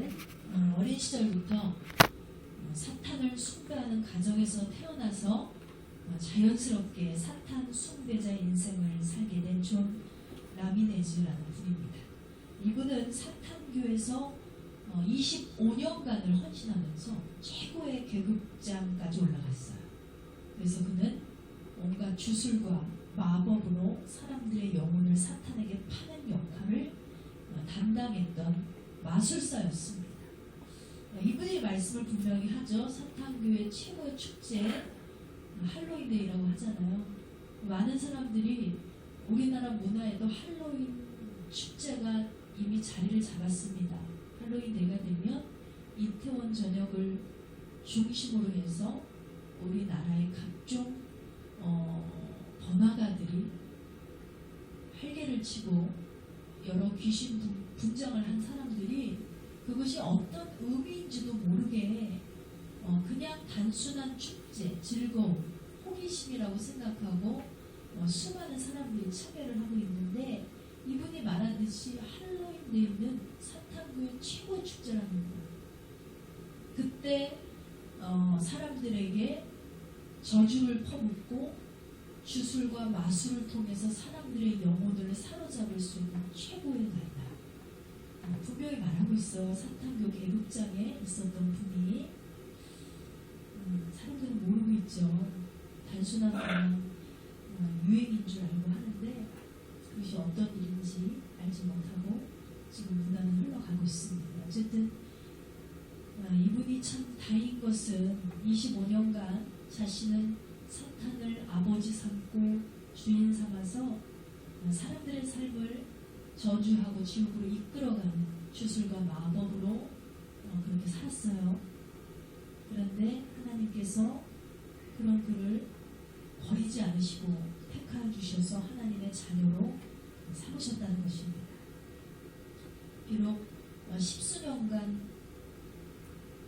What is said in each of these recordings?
여러분들 어린 시절부터 사탄을 숭배하는 가정에서 태어나서 자연스럽게 사탄 숭배자 인생을 살게 된 존 라미네즈라는 분입니다. 이분은 사탄교에서 25년간을 헌신하면서 최고의 계급장까지 올라갔어요. 그래서 그는 온갖 주술과 마법으로 사람들의 영혼을 사탄에게 파는 역할을 담당했던 마술사였습니다. 이분의 말씀을 분명히 하죠. 사탄교의 최고의 축제 할로윈데이라고 하잖아요. 많은 사람들이 우리나라 문화에도 할로윈 축제가 이미 자리를 잡았습니다. 할로윈데이가 되면 이태원 전역을 중심으로 해서 우리나라의 각종 번화가들이 활개를 치고 여러 귀신 분장을 한 사람들이 그것이 어떤 의미인지도 모르게 그냥 단순한 축제, 즐거움, 호기심이라고 생각하고 수많은 사람들이 참여를 하고 있는데, 이분이 말하듯이 할로윈데이는 사탄교의 최고의 축제라는 거예요. 그때 사람들에게 저주를 퍼붓고 주술과 마술을 통해서 사람들의 영혼을 사로잡을 수 있는 최고의 날이다. 분명히 말하고 있어요. 사탄교 계급장에 있었던 분이. 사람들은 모르고 있죠. 단순한 그냥 유행인 줄 알고 하는데 그것이 어떤 일인지 알지 못하고 지금 문화는 흘러가고 있습니다. 어쨌든 이분이 참 다행인 것은 25년간 자신은 사탄을 아버지 삼고 주인 삼아서 사람들의 삶을 저주하고 지옥으로 이끌어가는 주술과 마법으로 그렇게 살았어요. 그런데 하나님께서 그런 그를 버리지 않으시고 택하여 주셔서 하나님의 자녀로 삼으셨다는 것입니다. 비록 10수년간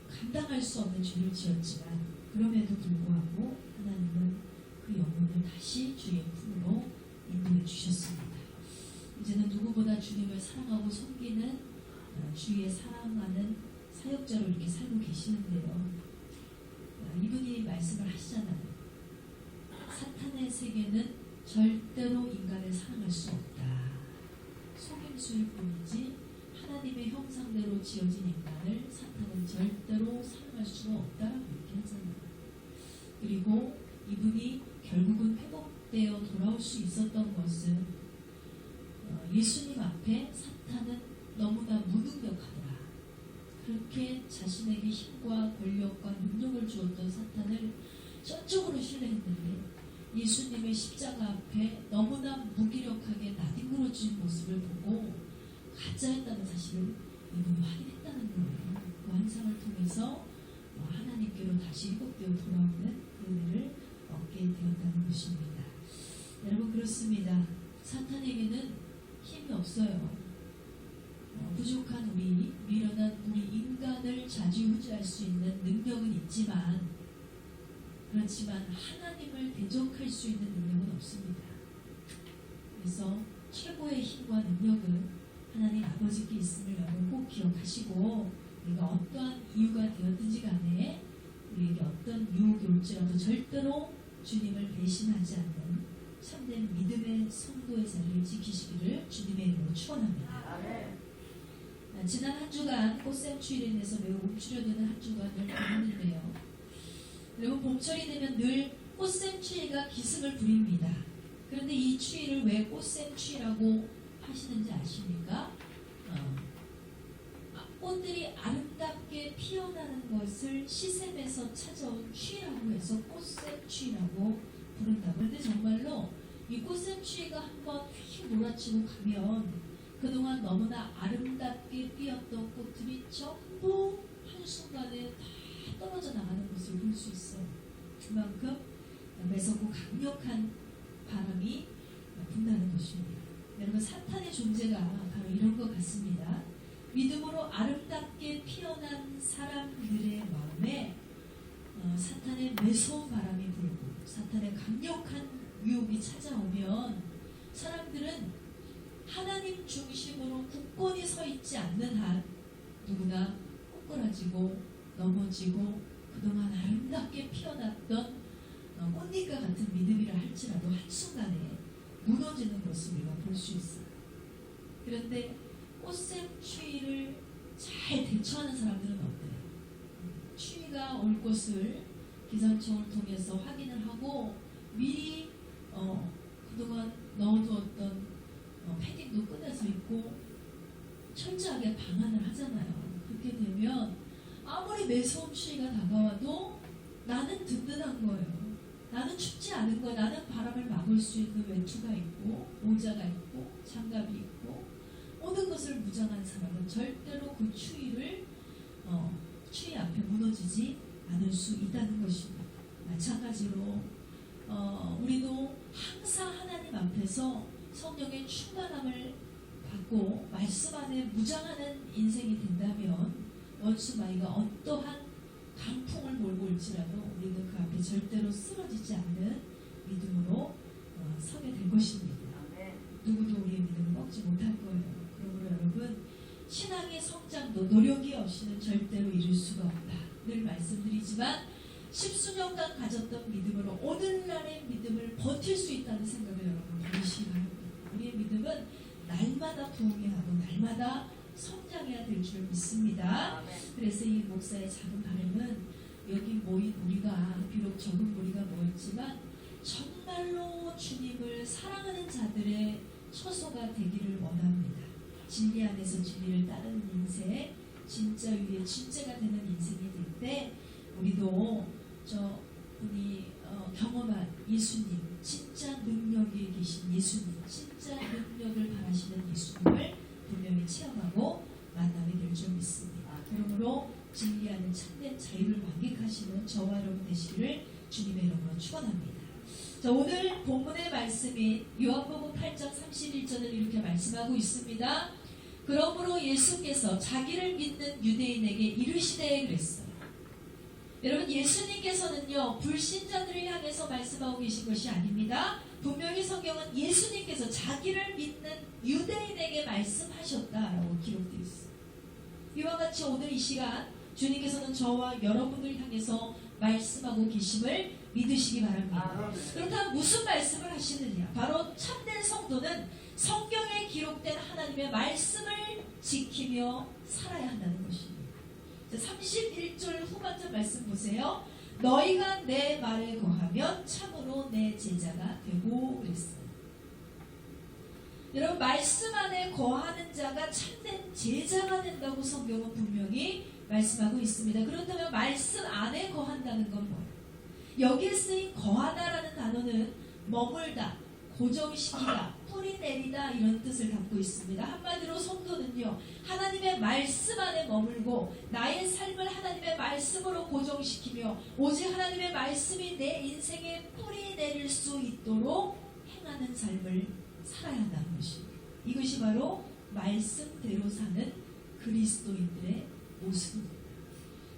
감당할 수 없는 죄를 지었지만 그럼에도 불구하고 하나님은 그 영혼을 다시 주의 품으로 인도해 주셨습니다. 이제는 누구보다 주님을 사랑하고 섬기는 주의 사랑하는 사역자로 이렇게 살고 계시는데요. 이분이 말씀을 하시잖아요. 사탄의 세계는 절대로 인간을 사랑할 수 없다. 속임수일 뿐이지 하나님의 형상대로 지어진 인간을 사탄은 절대로 사랑할 수가 없다라고 이렇게 하잖아요. 그리고 이분이 결국은 회복되어 돌아올 수 있었던 것은 예수님 앞에 사탄은 너무나 무능력하더라. 그렇게 자신에게 힘과 권력과 능력을 주었던 사탄을 전적으로 신뢰했는데 예수님의 십자가 앞에 너무나 무기력하게 나뒹굴어진 모습을 보고 가짜였다는 사실을 이분이 확인했다는 거예요. 그 환상을 통해서 하나님께로 다시 회복되어 돌아오는 그 은혜를 얻게 되었다는 것입니다. 여러분, 그렇습니다. 사탄에게는 힘이 없어요. 부족한 우리, 미련한 우리 인간을 좌지우지할 수 있는 능력은 있지만, 그렇지만 하나님을 대적할 수 있는 능력은 없습니다. 그래서 최고의 힘과 능력은 하나님 아버지께 있음을 여러분 꼭 기억하시고, 우리가 어떠한 이유가 되었든지 간에 우리에게 어떤 유혹이 올지라도 절대로 주님을 배신하지 않는 참된 믿음의 성도의 자리를 지키시기를 주님의 이름으로 축원합니다. 지난 한 주간 꽃샘추위로 인해서 매우 움츠려드는 한 주간을 보냈는데요. 그리고 봄철이 되면 늘 꽃샘추위가 기승을 부립니다. 그런데 이 추위를 왜 꽃샘추위라고 하시는지 아십니까? 꽃들이 아름답게 피어나는 것을 시샘에서 찾아온 추위라고 해서 꽃샘추위라고 부른다고. 그런데 정말로 이 꽃샘추위가 한번 휙 몰아치고 가면 그동안 너무나 아름답게 피었던 꽃들이 전부 한순간에 다 떨어져 나가는 것을 볼 수 있어요. 그만큼 매섭고 강력한 바람이 분다는 것입니다. 여러분, 사탄의 존재가 바로 이런 것 같습니다. 믿음으로 아름답게 피어난 사람들의 마음에 사탄의 매서운 바람이 불고 사탄의 강력한 유혹이 찾아오면 사람들은 하나님 중심으로 굳건히 서 있지 않는 한 누구나 쓰러지고 넘어지고 그동안 아름답게 피어났던 꽃잎과 같은 믿음이라 할지라도 한순간에 무너지는 것을 우리가 볼 수 있어요. 그런데 꽃샘 추위를 잘 대처하는 사람들은 어때요? 추위가 올 것을 기상청을 통해서 확인을 하고 미리 그동안 넣어두었던 패딩도 꺼내서 입고 철저하게 방한을 하잖아요. 그렇게 되면 아무리 매서운 추위가 다가와도 나는 든든한 거예요. 나는 춥지 않은 거예요. 나는 바람을 막을 수 있는 외투가 있고 모자가 있고 장갑이 있고 모든 것을 무장한 사람은 절대로 그 추위 앞에 무너지지 않을 수 있다는 것입니다. 마찬가지로 우리도 항상 하나님 앞에서 성령의 충만함을 받고 말씀 안에 무장하는 인생이 된다면 원수마귀가 어떠한 강풍을 몰고 올지라도 우리는 그 앞에 절대로 쓰러지지 않는 믿음으로 서게 될 것입니다. 누구도 우리의 믿음을 꺾지 못할 거예요. 그러므로 여러분, 신앙의 성장도 노력이 없이는 절대로 이룰 수가 없다. 늘 말씀드리지만 십수년간 가졌던 믿음으로 오늘날의 믿음을 버틸 수 있다는 생각을 여러분 가지시기 바랍니다. 우리의 믿음은 날마다 부흥해하고 날마다 성장해야 될 줄 믿습니다. 그래서 이 목사의 작은 바람은 여기 모인 우리가 비록 적은 무리가 모였지만 정말로 주님을 사랑하는 자들의 처소가 되기를 원합니다. 진리 안에서 진리를 따르는 인생, 진짜 위에 진짜가 되는 인생이 될 때 우리도 저분이 경험한 예수님, 진짜 능력이 계신 예수님, 진짜 능력을 바라시는 예수님을 분명히 체험하고 만나게 될 줄 믿습니다. 그러므로 진리 안에 참된 자유를 만끽하시는 저와 여러분 되시기를 주님의 이름으로 축원합니다. 자, 오늘 본문의 말씀인 요한복음 8장 31절을 이렇게 말씀하고 있습니다. 그러므로 예수께서 자기를 믿는 유대인에게 이르시되 그랬어요. 여러분, 예수님께서는요 불신자들을 향해서 말씀하고 계신 것이 아닙니다. 분명히 성경은 예수님께서 자기를 믿는 유대인에게 말씀하셨다라고 기록되어 있어요. 이와 같이 오늘 이 시간 주님께서는 저와 여러분을 향해서 말씀하고 계심을 믿으시기 바랍니다. 그렇다면 무슨 말씀을 하시느냐? 바로 참된 성도는 성경에 기록된 하나님의 말씀을 지키며 살아야 한다는 것입니다. 31절 후반절 말씀 보세요. 너희가 내 말에 거하면 참으로 내 제자가 되고 그랬어요. 여러분, 말씀 안에 거하는 자가 참된 제자가 된다고 성경은 분명히 말씀하고 있습니다. 그렇다면 말씀 안에 거한다는 건 뭐예요? 여기에 쓰인 거하다라는 단어는 머물다, 고정시키다, 뿌리 내리다 이런 뜻을 갖고 있습니다. 한마디로 성도는요 하나님의 말씀 안에 머물고 나의 삶을 하나님의 말씀으로 고정시키며 오직 하나님의 말씀이 내 인생에 뿌리 내릴 수 있도록 행하는 삶을 살아야 한다는 것입니다. 이것이 바로 말씀대로 사는 그리스도인들의 모습입니다.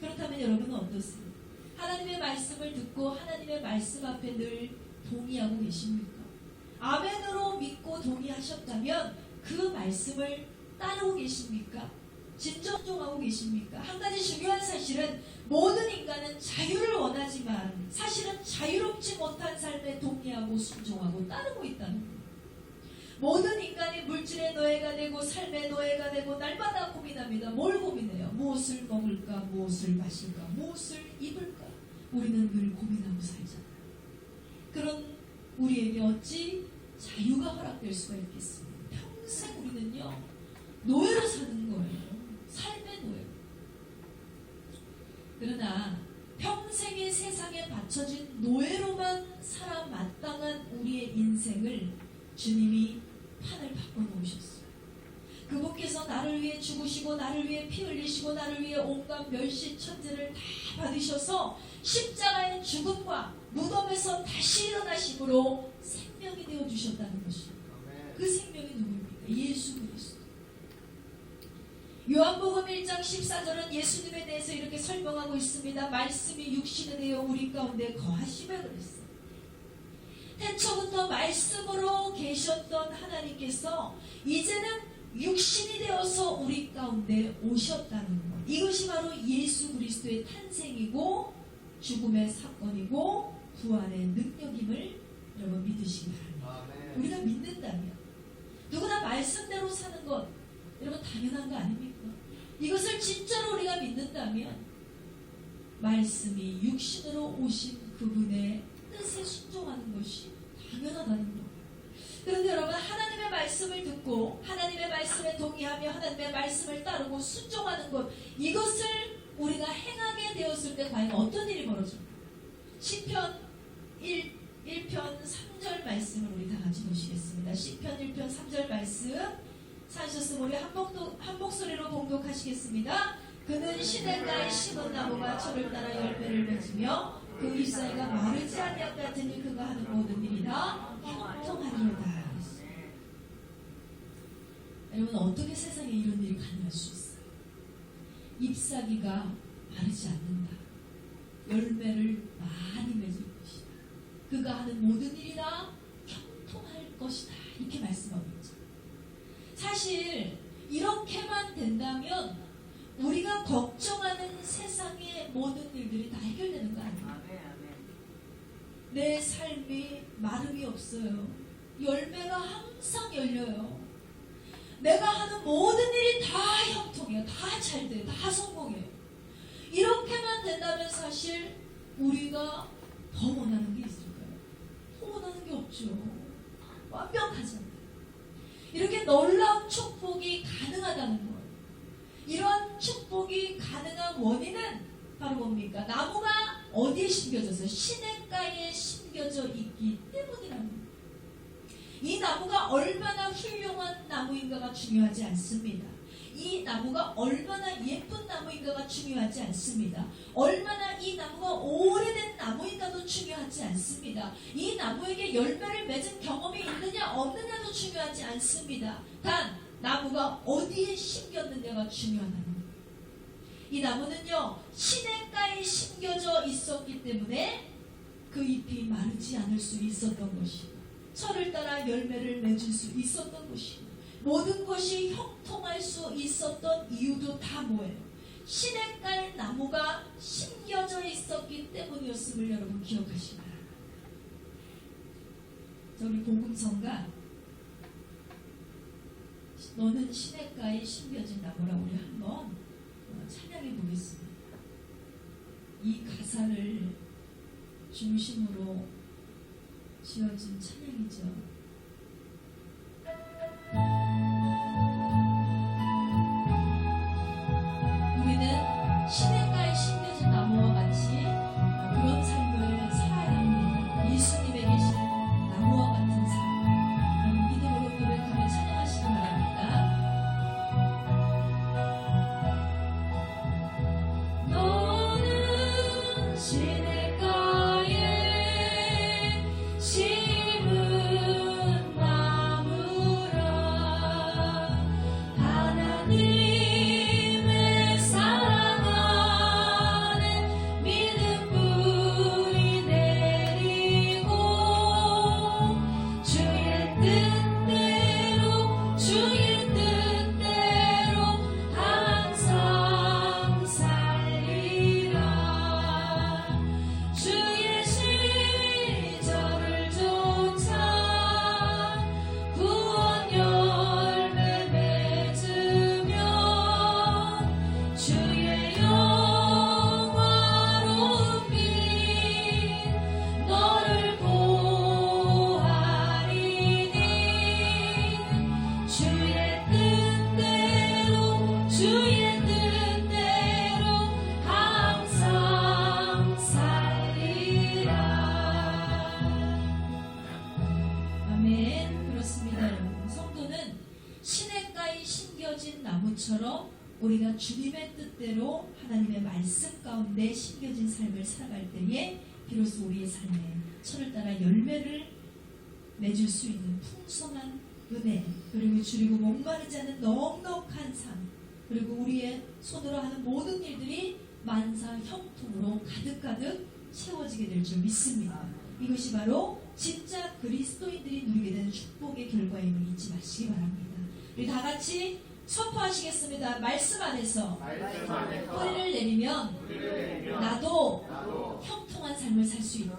그렇다면 여러분은 어떠세요? 하나님의 말씀을 듣고 하나님의 말씀 앞에 늘 동의하고 계십니까? 아멘으로 믿고 동의하셨다면 그 말씀을 따르고 계십니까? 진정하고 계십니까? 한 가지 중요한 사실은 모든 인간은 자유를 원하지만 사실은 자유롭지 못한 삶에 동의하고 순종하고 따르고 있다는 거예요. 모든 인간이 물질의 노예가 되고 삶의 노예가 되고 날마다 고민합니다. 뭘 고민해요? 무엇을 먹을까? 무엇을 마실까? 무엇을 입을까? 우리는 늘 고민하고 살잖아요. 그런 우리에게 어찌 자유가 허락될 수가 있겠습니까? 평생 우리는요 노예로 사는 거예요. 삶의 노예. 그러나 평생의 세상에 바쳐진 노예로만 살아 마땅한 우리의 인생을 주님이 판을 바꿔놓으셨어요. 그분께서 나를 위해 죽으시고 나를 위해 피 흘리시고 나를 위해 온갖 멸시 천대를 다 받으셔서 십자가의 죽음과 무덤에서 다시 일어나심으로 생명이 되어주셨다는 것입니다. 그 생명이 누구입니까? 예수 그리스도. 요한복음 1장 14절은 예수님에 대해서 이렇게 설명하고 있습니다. 말씀이 육신이 되어 우리 가운데 거하시며 그랬어요. 태초부터 말씀으로 계셨던 하나님께서 이제는 육신이 되어서 우리 가운데 오셨다는 것. 이것이 바로 예수 그리스도의 탄생이고 죽음의 사건이고 부활의 능력임을 여러분 믿으시기 바랍니다. 우리가 믿는다면 누구나 말씀대로 사는 것 여러분 당연한 거 아닙니까? 이것을 진짜로 우리가 믿는다면 말씀이 육신으로 오신 그분의 뜻에 순종하는 것이 당연하다는 것. 그런데 여러분 하나님의 말씀을 듣고 하나님의 말씀에 동의하며 하나님의 말씀을 따르고 순종하는 것, 이것을 우리가 행하게 되었을 때 과연 어떤 일이 벌어질까? 시편 1편 3절 말씀을 우리 다 같이 보시겠습니다. 시편 1편 3절 말씀 찾으셨으면 우리 한 목소리로 봉독하시겠습니다. 그는 시냇가에 심은 나무가 저를 따라 열매를 맺으며 그 잎사이가 마르지 아니함 같으니 그가 하는 모든 일이 다 형통하리로다. 여러분 어떻게 세상에 이런 일이 가능할 수 있어요? 잎사귀가 마르지 않는다. 열매를 많이 맺을 것이다. 그가 하는 모든 일이 다 형통할 것이다. 이렇게 말씀하고 있죠. 사실 이렇게만 된다면 우리가 걱정하는 세상의 모든 일들이 다 해결되는 거 아니에요? 내 삶이 마름이 없어요. 열매가 항상 열려요. 내가 하는 모든 일이 다 형통해요. 다 잘 돼요. 다 성공해요. 이렇게만 된다면 사실 우리가 더 원하는 게 있을까요? 더 원하는 게 없죠. 완벽하잖아요. 이렇게 놀라운 축복이 가능하다는 거예요. 이러한 축복이 가능한 원인은 바로 뭡니까? 나무가 어디에 심겨져서 시냇가에 심겨져 있기 때문이라는 거예요. 이 나무가 얼마나 훌륭한 나무인가가 중요하지 않습니다. 이 나무가 얼마나 예쁜 나무인가가 중요하지 않습니다. 얼마나 이 나무가 오래된 나무인가도 중요하지 않습니다. 이 나무에게 열매를 맺은 경험이 있느냐 없느냐도 중요하지 않습니다. 단 나무가 어디에 심겼느냐가 중요하다는 거예요. 이 나무는요 시냇가에 심겨져 있었기 때문에 그 잎이 마르지 않을 수 있었던 것이고 철을 따라 열매를 맺을 수 있었던 것이고 모든 것이 형통할 수 있었던 이유도 다 뭐예요? 시냇가에 나무가 심겨져 있었기 때문이었음을 여러분 기억하시기 바랍니다. 우리 복음성가 너는 시냇가에 심겨진 나무라 우리 한번 찬양해 보겠습니다. 이 가사를 중심으로 지어진 찬양이죠. 우리는 시냇가에 심겨진 나무와 같이 그런 삶을 살아야 합니다. 예수님에 계신 나무와 같은 삶. 믿음으로 고백하며 찬양하시기 바랍니다. 너는 시냇가에 심은 나무라 하나님의 사랑 안에 믿음 뿌리 내리고 주의 뜻대로 항상 살리라. 주의 시절을 쫓아 구원 열매 맺으며 주의 영화로운 빛 너를 보아리니 주의 뜻대로 항상 살리라. 아멘. 그렇습니다. 여러분 성도는 시냇가에 심겨진 나무처럼 우리가 주님의 뜻대로 하나님의 말씀 가운데 심겨진 삶을 살아갈 때에 비로소 우리의 삶에 철을 따라 열매를 맺을 수 있는 풍성한 은혜, 그리고 줄이고 목마르지 않은 넉넉한 삶, 그리고 우리의 손으로 하는 모든 일들이 만사 형통으로 가득가득 채워지게 될 줄 믿습니다. 이것이 바로 진짜 그리스도인들이 누리게 되는 축복의 결과임을 잊지 마시기 바랍니다. 우리 다 같이 선포하시겠습니다. 말씀 안에서 뿌리를 내리면 나도 형통한 삶을 살 수 있다.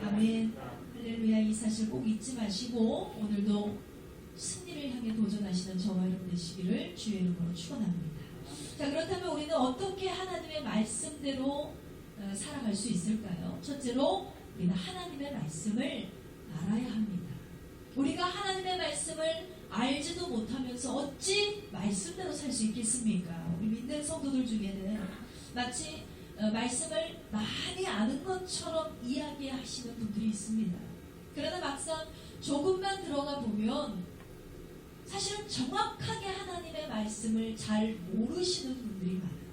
아멘. 할렐루야. 이 사실 꼭 잊지 마시고 오늘도 승리를 향해 도전하시는 저와 여러분 되시기를 주의 이름으로 축원합니다. 자, 그렇다면 우리는 어떻게 하나님의 말씀대로 살아갈 수 있을까요? 첫째로 우리는 하나님의 말씀을 알아야 합니다. 우리가 하나님의 말씀을 알지도 못하면서 어찌 말씀대로 살 수 있겠습니까? 우리 믿는 성도들 중에는 마치 말씀을 많이 아는 것처럼 이야기하시는 분들이 있습니다. 그러나 막상 조금만 들어가 보면 사실은 정확하게 하나님의 말씀을 잘 모르시는 분들이 많아요.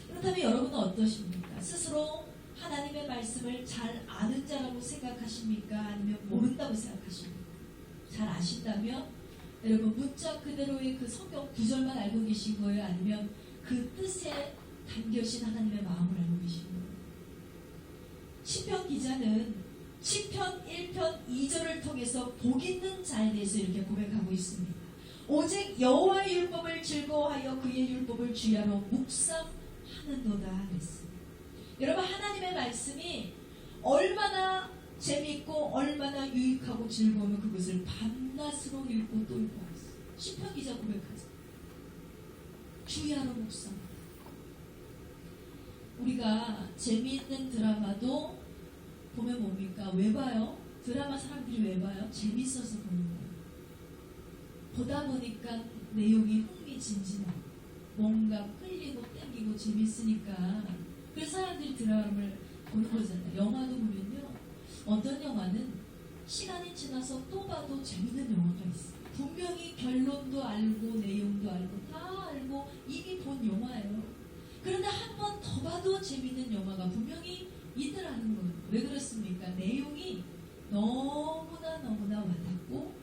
그렇다면 여러분은 어떠십니까? 스스로 하나님의 말씀을 잘 아는 자라고 생각하십니까? 아니면 모른다고 생각하십니까? 잘 아신다면 여러분 문자 그대로의 그 성경 구절만 알고 계신 거예요? 아니면 그 뜻에 담겨진 하나님의 마음을 알고 계신 거예요? 시편 기자는 시편 1편 2절을 통해서 복 있는 자에 대해서 이렇게 고백하고 있습니다. 오직 여호와의 율법을 즐거워하여 그의 율법을 주야로 묵상하는도다 그랬습니다. 여러분 하나님의 말씀이 얼마나 재미있고 얼마나 유익하고 즐거우면 그것을 밤낮으로 읽고 또 읽고 하겠어요. 시편 기자 고백하죠. 주야로 묵상하다. 우리가 재미있는 드라마도 보면 뭡니까? 왜 봐요? 드라마 사람들이 왜 봐요? 재밌어서 보는 거예요. 보다 보니까 내용이 흥미진진하고 뭔가 끌리고 땡기고 재밌으니까 그래서 사람들이 드라마를 보는 거잖아요. 영화도 보면요. 어떤 영화는 시간이 지나서 또 봐도 재밌는 영화가 있어요. 분명히 결론도 알고 내용도 알고 다 알고 이미 본 영화예요. 그런데 한 번 더 봐도 재밌는 영화가 분명히 있더라는 거예요. 왜 그렇습니까? 내용이 너무나 와닿고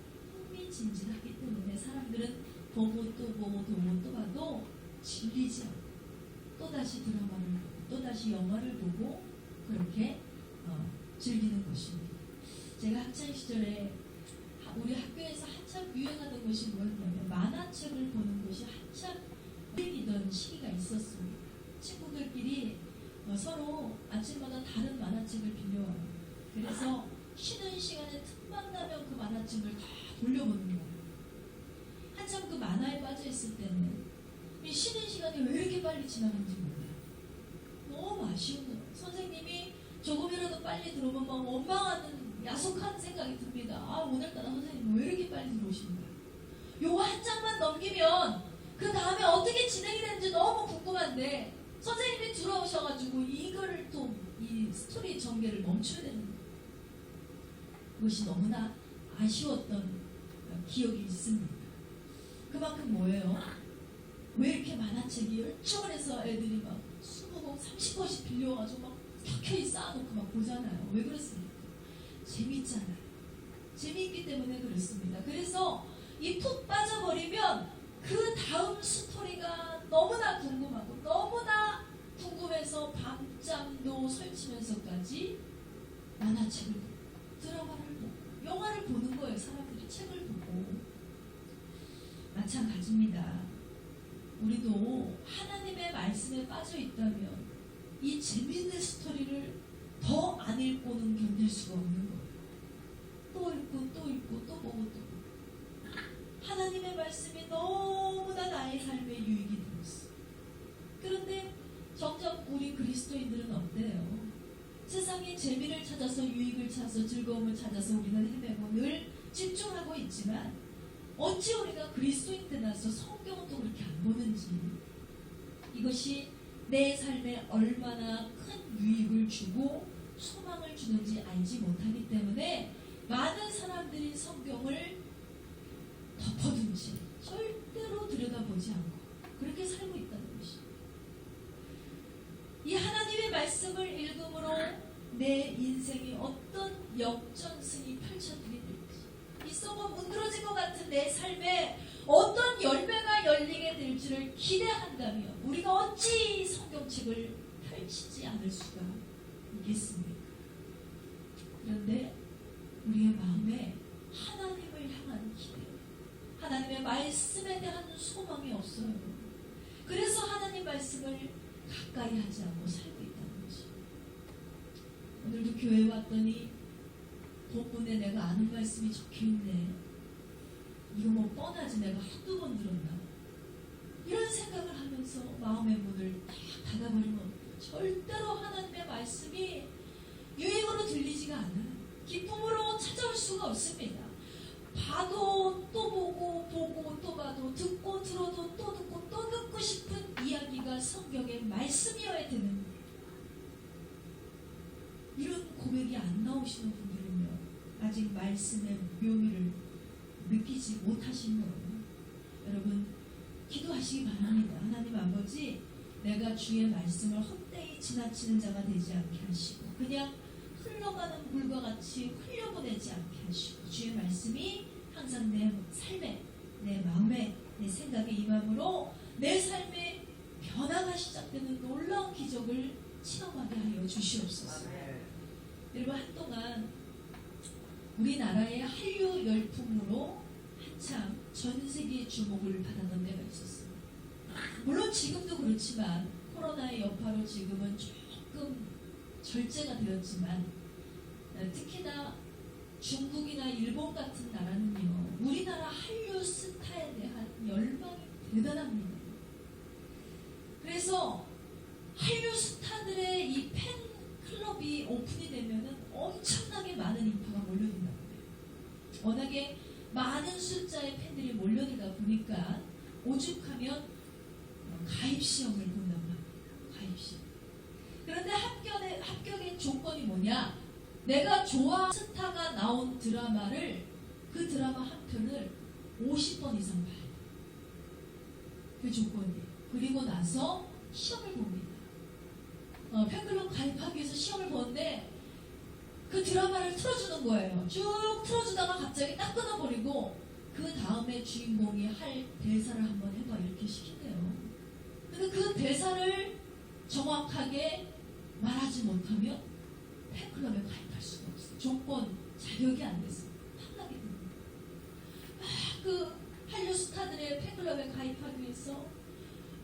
흥미진진하기 때문에 사람들은 보고 또 보고 또 봐도 질리지 않고 또다시 드라마를 보고 또다시 영화를 보고 그렇게 즐기는 것입니다. 제가 학창 시절에 우리 학교에서 한참 유행하던 것이 뭐였냐면 만화책을 보는 것이 한참 유행이던 시기가 있었습니다. 친구들끼리 서로 아침마다 다른 만화책을 빌려와요. 그래서 쉬는 시간에 틈만 나면 그 만화책을 다 돌려보는 거예요. 한참 그 만화에 빠져있을 때는 이 쉬는 시간이 왜 이렇게 빨리 지나가는지 몰라요. 너무 아쉬운 거예요. 선생님이 조금이라도 빨리 들어오면 막 원망하는 야속한 생각이 듭니다. 아, 오늘따라 선생님 왜 이렇게 빨리 들어오시는 거예요? 요거 한 장만 넘기면 그 다음에 어떻게 진행이 되는지 너무 궁금한데 선생님이 들어오셔가지고 이거를 또 이 스토리 전개를 멈춰야 되는 거예요. 그것이 너무나 아쉬웠던 기억이 있습니다. 그만큼 뭐예요? 왜 이렇게 만화책이 열정을 해서 애들이 막 20권, 30권씩 빌려와가지고 막 켜켜이 쌓아놓고 막 보잖아요. 왜 그렇습니까? 재밌잖아요. 재미있기 때문에 그렇습니다. 그래서 이 푹 빠져버리면 그 다음 스토리가 너무나 궁금하고 너무나 궁금해서 밤잠도 설치면서까지 만화책을 보고 드라마를 보고 영화를 보는 거예요. 사람들이 책을 보고. 마찬가지입니다. 우리도 하나님의 말씀에 빠져 있다면 이 재미있는 스토리를 더 안 읽고는 견딜 수가 없는 거예요. 또 읽고 또 읽고 또 보고 또 보고. 하나님의 말씀이 너무나 나의 삶에 유익이 되었어. 그런데 정작 우리 그리스도인들은 어때요? 세상의 재미를 찾아서 유익을 찾아서 즐거움을 찾아서 우리는 헤매고 늘 집중하고 있지만 어찌 우리가 그리스도인 때 나서 성경은 또 그렇게 안 보는지 이것이 내 삶에 얼마나 큰 유익을 주고 소망을 주는지 알지 못하기 때문에 많은 사람들이 성경을 덮어둔지 절대로 들여다보지 않고 그렇게 살고 있다는 것이. 이 하나님의 말씀을 읽음으로 내 인생이 어떤 역전승이 펼쳐지게 될지, 이 썩어 문드러진 것 같은 내 삶에 어떤 열매가 열리게 될지를 기대한다면 우리가 어찌 성경책을 펼치지 않을 수가 있겠습니까? 그런데 우리의 마음에 하나님을 향한 기대, 하나님의 말씀에 대한 소망이 없어요. 그래서 하나님 말씀을 가까이 하지 않고 살고 있다는 거죠. 오늘도 교회에 왔더니 본문에 내가 아는 말씀이 적혀있네. 이거 뭐 뻔하지, 내가 한두 번 들었나. 이런 생각을 하면서 마음의 문을 딱 닫아버리면 절대로 하나님의 말씀이 유익으로 들리지가 않아요. 기쁨으로 찾아올 수가 없습니다. 봐도 또 보고, 보고 또 봐도, 듣고 들어도 또 듣고 또 듣고 싶은 이야기가 성경의 말씀이어야 되는, 이런 고백이 안 나오시는 분들은요, 아직 말씀의 묘미를 느끼지 못하신 거예요. 여러분, 기도하시기 바랍니다. 하나님 아버지, 내가 주의 말씀을 헛되이 지나치는 자가 되지 않게 하시고 그냥 흘러가는 물과 같이 흘려보내지 않게 하시고 주의 말씀이 항상 내 삶에, 내 마음에, 내 생각에 임함으로 내 삶에 변화가 시작되는 놀라운 기적을 체험하게 하여 주시옵소서. 여러분, 한동안 우리나라의 한류 열풍으로 한참 전 세계의 주목을 받았던 때가 있었어요. 물론 지금도 그렇지만 코로나의 여파로 지금은 조금 절제가 되었지만, 특히나 중국이나 일본 같은 나라는요, 우리나라 한류 스타에 대한 열망이 대단합니다. 그래서 한류 스타들의 이 팬클럽이 오픈이 되면은 엄청나게 많은 인파가 몰려든다고 해요. 워낙에 많은 숫자의 팬들이 몰려들다 보니까 오죽하면 가입 시험을 본단 말이에요. 가입 시험. 그런데 합격의 조건이 뭐냐? 내가 좋아하는 스타가 나온 드라마를, 그 드라마 한 편을 50번 이상 봐야 돼요. 그 조건이에요. 그리고 나서 시험을 봅니다. 팬클럽 가입하기 위해서 시험을 보는데 그 드라마를 틀어주는 거예요. 쭉 틀어주다가 갑자기 딱 끊어버리고 그 다음에 주인공이 할 대사를 한번 해봐, 이렇게 시킨대요. 근데 그 대사를 정확하게 말하지 못하면 팬클럽에 가입할 수가 없어요. 조건, 자격이 안 돼서 탈락이 됩니다. 그 한류 스타들의 팬클럽에 가입하기 위해서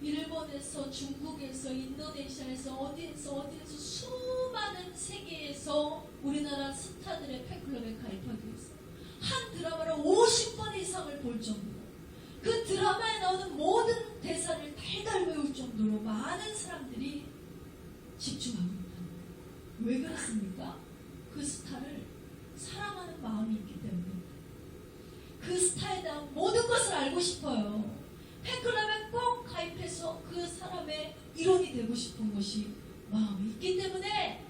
일본에서, 중국에서, 인도네시아에서, 어디에서 수많은 세계에서 우리나라 스타들의 팬클럽에 가입하기 위해서 한 드라마를 50번 이상을 볼 정도로, 그 드라마에 나오는 모든 대사를 달달 외울 정도로 많은 사람들이 집중하고 있다는 거예요. 왜 그렇습니까? 그 스타를 사랑하는 마음이 있기 때문입니다. 그 스타에 대한 모든 것을 알고 싶어요. 팬클럽에 꼭 가입해서 그 사람의 일원이 되고 싶은 것이 마음이 있기 때문에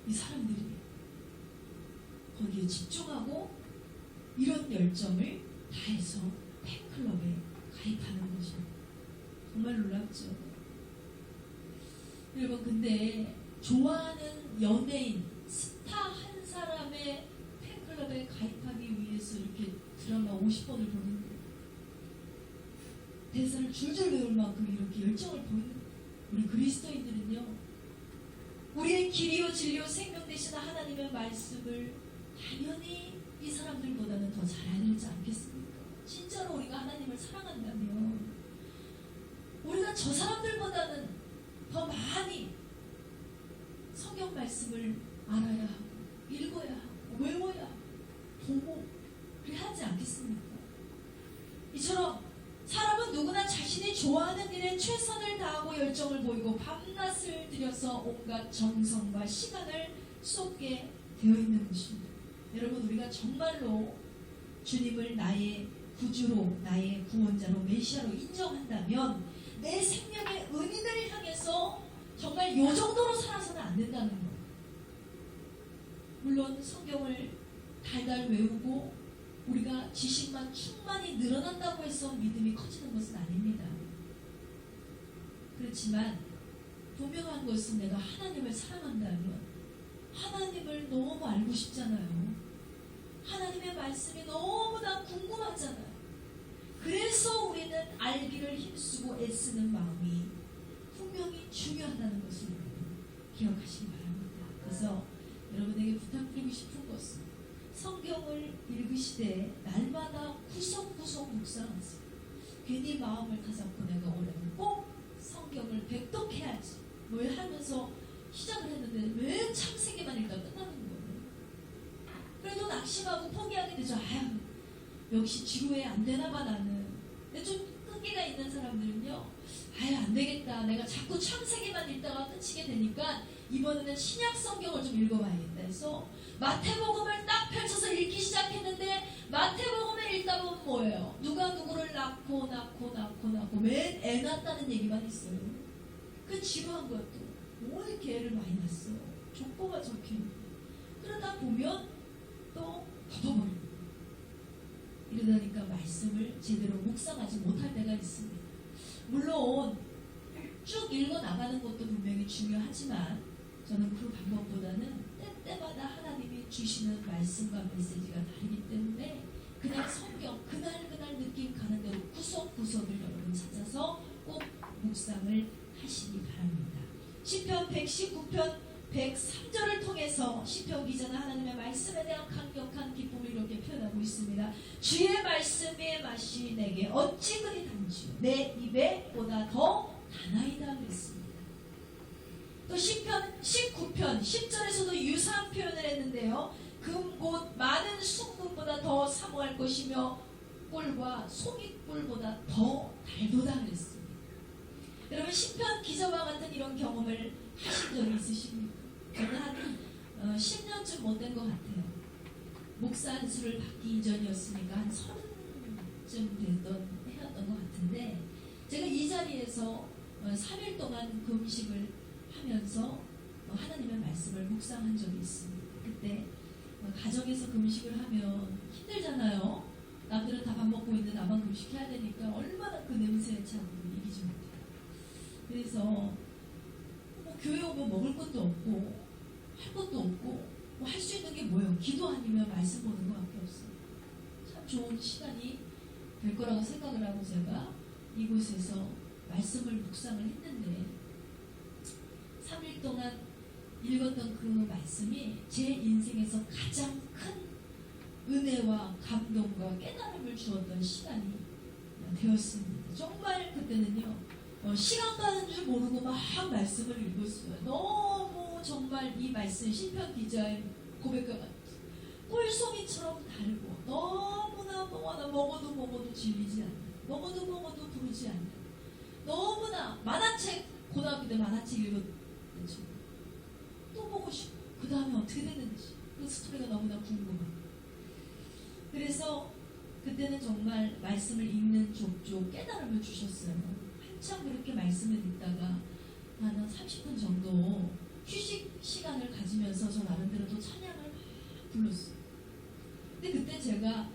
이 사람들이 거기에 집중하고 이런 열정을 다해서 팬클럽에 가입하는 것입니다. 정말 놀랍죠? 여러분, 근데 좋아하는 연예인, 스타 한 사람의 팬클럽에 가입하기 위해서 이렇게 드라마 50번을 보는 거예요. 대사를 줄줄 외울 만큼 이렇게 열정을 보이는 우리 그리스도인들은요, 우리의 길이요 진리요 생명 되시는 하나님의 말씀을 당연히 이 사람들보다는 더 잘 알아야 되지 않겠습니까? 진짜로 우리가 하나님을 사랑한다면 우리가 저 사람들보다는 더 많이 성경 말씀을 알아야 하고 읽어야 하고 외워야 하고 보고 그래야 하지 않겠습니까? 이처럼 사람은 누구나 자신이 좋아하는 일에 최선을 다하고 열정을 보이고 밤낮을 들여서 온갖 정성과 시간을 쏟게 되어 있는 것입니다. 여러분, 우리가 정말로 주님을 나의 구주로, 나의 구원자로, 메시아로 인정한다면 내 생명의 은인을 향해서 정말 요 정도로 살아서는 안 된다는 거예요. 물론 성경을 달달 외우고 우리가 지식만 충만히 늘어난다고 해서 믿음이 커지는 것은 아닙니다. 그렇지만 분명한 것은 내가 하나님을 사랑한다면 하나님을 너무 알고 싶잖아요. 하나님의 말씀이 너무나 궁금하잖아요. 그래서 우리는 알기를 힘쓰고 애쓰는 마음이 분명히 중요하다는 것을 기억하시기 바랍니다. 그래서 여러분에게 부탁드리고 싶은 것은 성경을 읽으시되 날마다 구석구석 묵상하세요. 괜히 마음을 다잡고 내가 올해는 꼭 성경을 백독해야지 뭘 하면서 시작을 했는데 왜 창세기만 읽다 끝나는 거예요. 그래도 낙심하고 포기하게 되죠. 아유, 역시 지루해 안 되나 봐 나는. 근데 좀 끈기가 있는 사람들은요, 아유 안 되겠다, 내가 자꾸 창세기만 읽다가 끝이게 되니까 이번에는 신약 성경을 좀 읽어봐야겠다 해서 마태복음을 딱 펼쳐서 읽기 시작했는데, 마태복음을 읽다 보면 뭐예요? 누가 누구를 낳고 맨 애 낳았다는 얘기만 있어요. 그 지루한 것도 뭐 이렇게 애를 많이 낳았어, 족보가 적혀있는. 그러다 보면 또 덮어버립니다. 이러다니까 말씀을 제대로 묵상하지 못할 때가 있습니다. 물론 쭉 읽어나가는 것도 분명히 중요하지만 저는 그 방법보다는 때때마다 하나님이 주시는 말씀과 메시지가 다르기 때문에 그냥 성경 그날 느낌 가는 대로 구석구석을 여러분 찾아서 꼭 묵상을 하시기 바랍니다. 시편 119편 103절을 통해서 시편 기자는 하나님의 말씀에 대한 강력한 기쁨을 이렇게 표현하고 있습니다. 주의 말씀의 맛이 내게 어찌 그리 단지요 내 입에 보다 더 다나이다 그랬습니다. 또 시편 19편 10절에서도 유사한 표현을 했는데요. 금 곧 많은 순금보다 더 사모할 것이며 꿀과 송이꿀보다 더 달도다 그랬습니다. 여러분 시편 기자와 같은 이런 경험을 하신 적이 있으십니까? 저는 한 10년쯤 못 된 것 같아요. 목사 안수를 받기 이전이었으니까 한 30쯤 해왔던 것 같은데, 제가 이 자리에서 3일 동안 금식을 하면서 하나님의 말씀을 묵상한 적이 있습니다. 그때 가정에서 금식을 하면 힘들잖아요. 남들은 다 밥 먹고 있는데 나만 금식해야 되니까 얼마나 그 냄새에 참 이기지 못해요. 그래서 뭐 교회 오면 먹을 것도 없고 할 것도 없고 뭐 할 수 있는 게 뭐예요? 기도 아니면 말씀 보는 것밖에 없어요. 참 좋은 시간이 될 거라고 생각을 하고 제가 이곳에서 말씀을 묵상을 했는데 3일 동안 읽었던 그 말씀이 제 인생에서 가장 큰 은혜와 감동과 깨달음을 주었던 시간이 되었습니다. 정말 그때는요, 시간 가는 줄 모르고 막 말씀을 읽었어요. 너무 정말 이 말씀 시편 기자의 고백과 같은 꿀송이처럼 달고 너무나 먹어도 질리지 않는, 먹어도 부르지 않는, 너무나 만화책, 고등학교 때 만화책 읽었죠. 또 보고 싶고 그 다음에 어떻게 됐는지 그 스토리가 너무나 궁금하고, 그래서 그때는 정말 말씀을 읽는 족족 깨달음을 주셨어요. 한참 그렇게 말씀을 듣다가 한 30분 정도 휴식 시간을 가지면서 저 나름대로 또 찬양을 막 불렀어요. 근데 그때 제가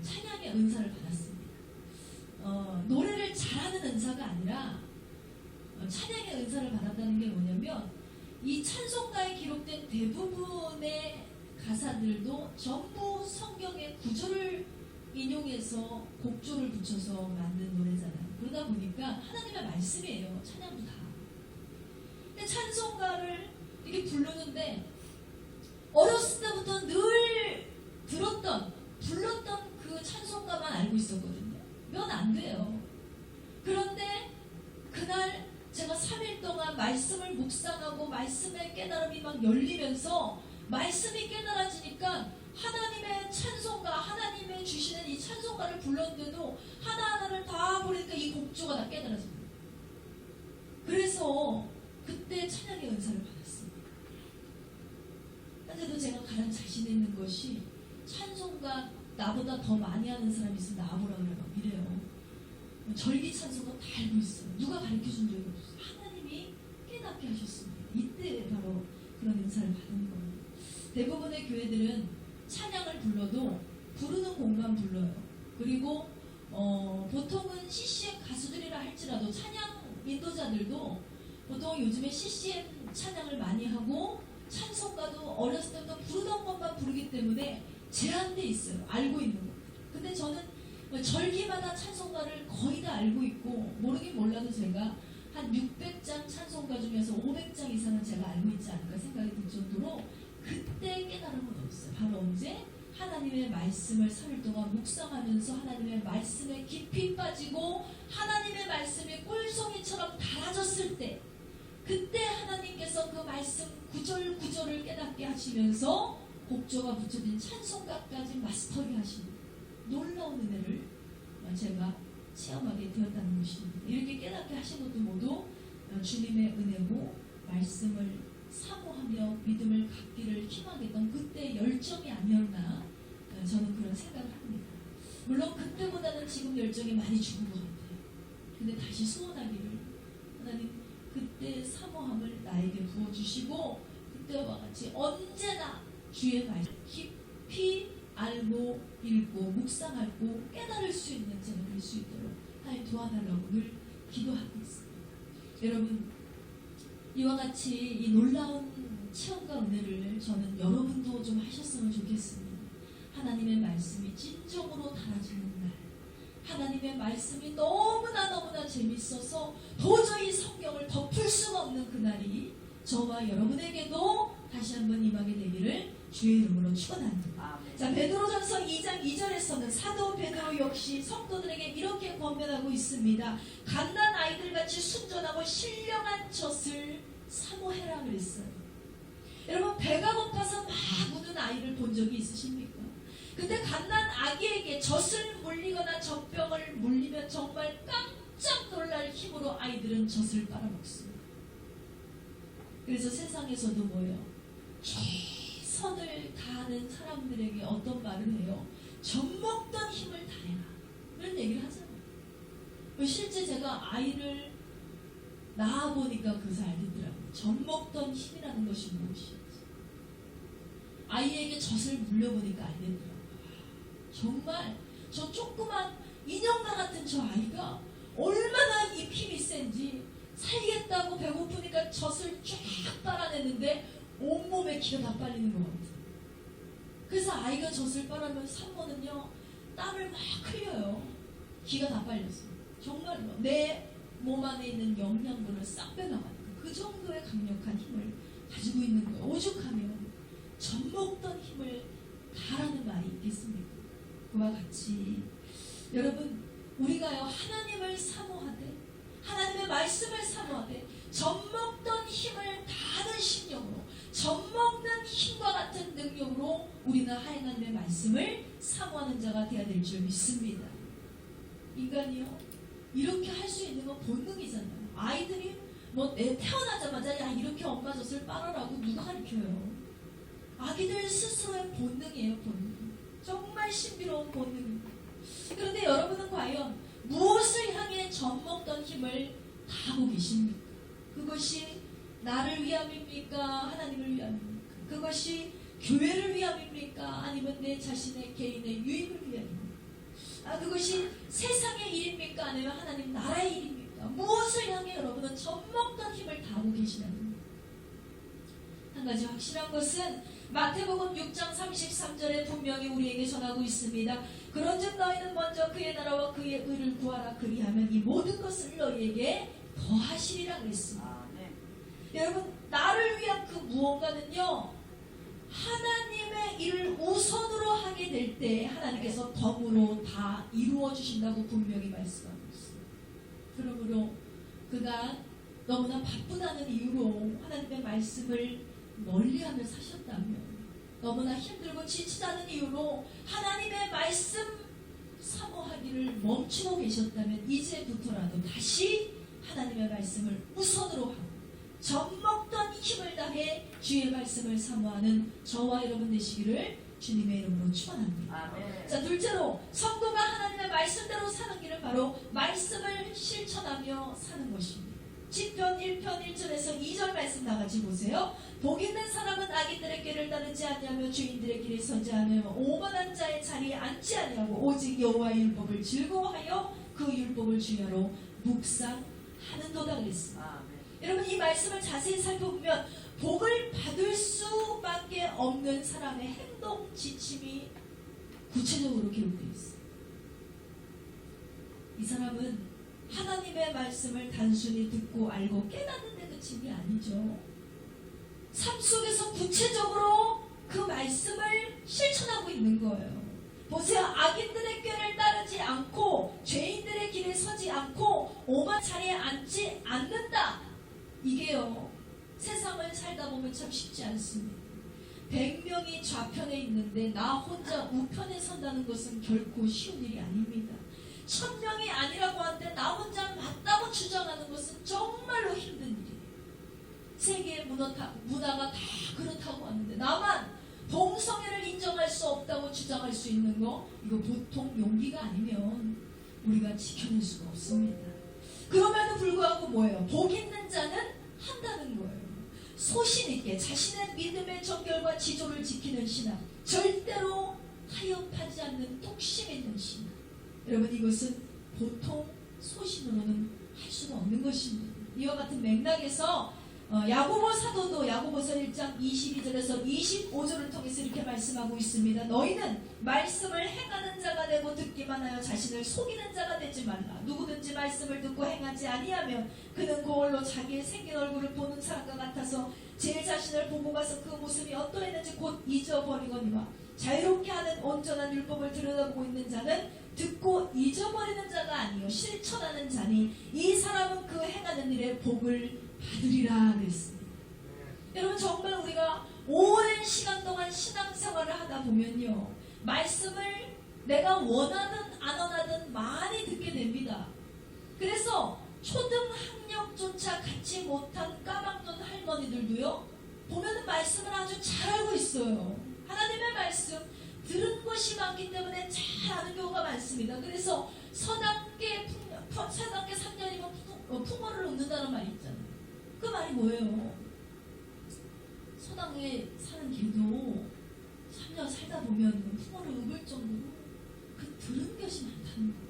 찬양의 은사를 받았습니다. 노래를 잘하는 은사가 아니라 찬양의 은사를 받았다는 게 뭐냐면, 이 찬송가에 기록된 대부분의 가사들도 전부 성경의 구절을 인용해서 곡조를 붙여서 만든 노래잖아요. 그러다 보니까 하나님의 말씀이에요. 찬양도 다. 근데 찬송가를 이렇게 부르는데 어렸을 때부터 늘 불렀던 그 찬송가만 알고 있었거든요. 면 안 돼요. 그런데 그날 제가 3일 동안 말씀을 묵상하고 말씀의 깨달음이 막 열리면서 말씀이 깨달아지니까 하나님의 찬송가, 하나님의 주시는 이 찬송가를 불렀는데도 하나하나를 다 보니까 이 곡조가 다 깨달아집니다. 그래서 그때 찬양의 은사를 받았습니다. 근데도 제가 가장 자신 있는 것이, 찬송가 나보다 더 많이 하는 사람이 있으면 나와보라 그래 막 이래요. 절기 찬송가 다 알고 있어요. 누가 가르쳐준 적이 없어요. 하나님이 깨닫게 하셨습니다. 이때 바로 그런 은사를 받은 거예요. 대부분의 교회들은 찬양을 불러도 부르는 곡만 불러요. 그리고 보통은 CCM 가수들이라 할지라도 찬양 인도자들도 보통 요즘에 CCM 찬양을 많이 하고 찬송가도 어렸을 때부터 부르던 것만 부르기 때문에 제한돼 있어요. 알고 있는 것. 근데 저는 절기마다 찬송가를 거의 다 알고 있고, 모르긴 몰라도 제가 한 600장 찬송가 중에서 500장 이상은 제가 알고 있지 않을까 생각이 들 정도로 그때 깨달음은 없어요. 바로 언제? 하나님의 말씀을 3일 동안 묵상하면서 하나님의 말씀에 깊이 빠지고 하나님의 말씀이 꿀송이처럼 달아졌을 때, 그때 하나님께서 그 말씀 구절 구절을 깨닫게 하시면서 곡조가 붙여진 찬송가까지 마스터리 하시는 놀라운 은혜를 제가 체험하게 되었다는 것입니다. 이렇게 깨닫게 하신 것도 모두 주님의 은혜고, 말씀을 사모하며 믿음을 갖기를 희망하게 했던 그때 열정이 아니었나, 저는 그런 생각을 합니다. 물론 그때보다는 지금 열정이 많이 죽은 것 같아요. 근데 다시 소원하기를, 하나님 그때 사모함을 나에게 부어주시고 그때와 같이 언제나 주의 말씀 깊이 알고 읽고 묵상하고 깨달을 수 있는 제가 될 수 있도록 하나님 도와달라고 늘 기도하고 있습니다. 여러분, 이와 같이 이 놀라운 체험과 은혜를 저는 여러분도 좀 하셨으면 좋겠습니다. 하나님의 말씀이 진정으로 달아지는 날, 하나님의 말씀이 너무나 재밌어서 도저히 성경을 덮을 수가 없는 그날이 저와 여러분에게도 다시 한번 임하게 되기를 주의 이름으로 축원합니다. 자, 베드로전서 2장 2절에서는 사도 베드로 역시 성도들에게 이렇게 권면하고 있습니다. 갓난 아이들같이 순전하고 신령한 젖을 사모해라 그랬어요. 여러분, 배가 고파서 막 우는 아이를 본 적이 있으십니까? 근데 갓난 아기에게 젖을 물리거나 젖병을 물리면 정말 깜짝 놀랄 힘으로 아이들은 젖을 빨아먹습니다. 그래서 세상에서도 뭐예요? 최선을 다하는 사람들에게 어떤 말을 해요? 젖먹던 힘을 다해라, 이런 얘기를 하잖아요. 실제 제가 아이를 낳아보니까 그것을 알겠더라고요. 젖먹던 힘이라는 것이 무엇이었지. 아이에게 젖을 물려보니까 알겠더라고요. 정말 저 조그만 인형과 같은 저 아이가 얼마나 이 힘이 센지, 살겠다고 배고프니까 젖을 쫙 빨아내는데 온몸에 기가 다 빨리는 것 같아요. 그래서 아이가 젖을 빨아면 산모는요, 땀을 막 흘려요. 기가 다 빨렸어요. 정말로 내 몸 안에 있는 영양분을 싹 빼나가니까 그 정도의 강력한 힘을 가지고 있는 거예요. 오죽하면 젖먹던 힘을 다라는 말이 있겠습니까? 그와 같이 여러분, 우리가요, 하나님을 사모하되 하나님의 말씀을 사모하되 젖먹던 힘을 다하는 심령으로, 젖먹는 힘과 같은 능력으로 우리는 하나님의 말씀을 사모하는 자가 되어야 될 줄 믿습니다. 인간이요, 이렇게 할 수 있는 건 본능이잖아요. 아이들이 뭐 태어나자마자 야, 이렇게 엄마 젖을 빨아라고 누가 가르쳐요? 아기들 스스로의 본능이에요. 본능. 정말 신비로운 본능입니다. 그런데 여러분은 과연 무엇을 향해 젖먹던 힘을 다하고 계십니까? 그것이 나를 위함입니까? 하나님을 위함입니까? 그것이 교회를 위함입니까? 아니면 내 자신의 개인의 유익을 위함입니까? 그것이 세상의 일입니까? 아니면 하나님 나라의 일입니까? 무엇을 향해 여러분은 젖먹던 힘을 다하고 계시냐는, 한 가지 확실한 것은 마태복음 6장 33절에 분명히 우리에게 전하고 있습니다. 그런즉 너희는 먼저 그의 나라와 그의 의를 구하라. 그리하면 이 모든 것을 너희에게 더하시리라 그랬습니다. 여러분, 나를 위한 그 무언가는요, 하나님의 일을 우선으로 하게 될 때 하나님께서 덤으로 다 이루어 주신다고 분명히 말씀하고 있습니다. 그러므로 그가 너무나 바쁘다는 이유로 하나님의 말씀을 멀리하며 사셨다면, 너무나 힘들고 지치다는 이유로 하나님의 말씀 사모하기를 멈추고 계셨다면 이제부터라도 다시 하나님의 말씀을 우선으로 하고 젖먹던 힘을 다해 주의 말씀을 사모하는 저와 여러분 되시기를 주님의 이름으로 축원합니다. 자, 둘째로 성도가 하나님의 말씀대로 사는 길은 바로 말씀을 실천하며 사는 것입니다. 시편 1편 1절에서 2절 말씀 나같이 보세요. 복 있는 사람은 악인들의 길을 따르지 아니하며 주인들의 길에 서지 아니하며 오만한 자의 자리에 앉지 아니하고 오직 여호와의 율법을 즐거워하여 그 율법을 주야로 묵상하는도다 그랬습니다. 여러분, 이 말씀을 자세히 살펴보면 복을 받을 수밖에 없는 사람의 행동 지침이 구체적으로 기록되어 있어요. 이 사람은 하나님의 말씀을 단순히 듣고 알고 깨닫는 데 그친 게 아니죠. 삶 속에서 구체적으로 그 말씀을 실천하고 있는 거예요. 보세요. 악인들의 꾀를 따르지 않고 죄인들의 길에 서지 않고 오만 자리에 앉지 않는다. 이게요, 세상을 살다 보면 참 쉽지 않습니다. 100명이 좌편에 있는데 나 혼자 우편에 선다는 것은 결코 쉬운 일이 아닙니다. 1000명이 아니라고 하는데 나 혼자 맞다고 주장하는 것은 정말로 힘든 일이에요. 세계의 문화가 다 그렇다고 하는데 나만 동성애를 인정할 수 없다고 주장할 수 있는 거, 이거 보통 용기가 아니면 우리가 지켜낼 수가 없습니다. 그럼에도 불구하고 뭐예요? 복 있는 자는 한다는 거예요. 소신 있게 자신의 믿음의 정결과 지조를 지키는 신앙, 절대로 타협하지 않는 뚝심 있는 신앙. 여러분, 이것은 보통 소신으로는 할 수가 없는 것입니다. 이와 같은 맥락에서 야고보 사도도 야고보서 1장 22절에서 25절을 통해서 이렇게 말씀하고 있습니다. 너희는 말씀을 행하는 자가 되고 듣기만 하여 자신을 속이는 자가 되지 말라. 누구든지 말씀을 듣고 행하지 아니하면 그는 그걸로 자기의 생긴 얼굴을 보는 사람과 같아서 제 자신을 보고 가서 그 모습이 어떠했는지 곧 잊어버리거니와 자유롭게 하는 온전한 율법을 들여다보고 있는 자는 듣고 잊어버리는 자가 아니요 실천하는 자니 이 사람은 그 행하는 일에 복을 받으리라 그랬습니다. 여러분, 정말 우리가 오랜 시간 동안 신앙생활을 하다 보면요, 말씀을 내가 원하든 안 원하든 많이 듣게 됩니다. 그래서 초등학력조차 갖지 못한 까막눈 할머니들도요, 보면은 말씀을 아주 잘 알고 있어요. 하나님의 말씀 들은 것이 많기 때문에 잘 아는 경우가 많습니다. 그래서 서당계 3년이면 풍어를 얻는다는 말이 있잖아요. 그 말이 뭐예요? 서당에 사는 개도 3년 살다 보면 풍어를 얻을 정도로 그 들은 것이 많다는 거예요.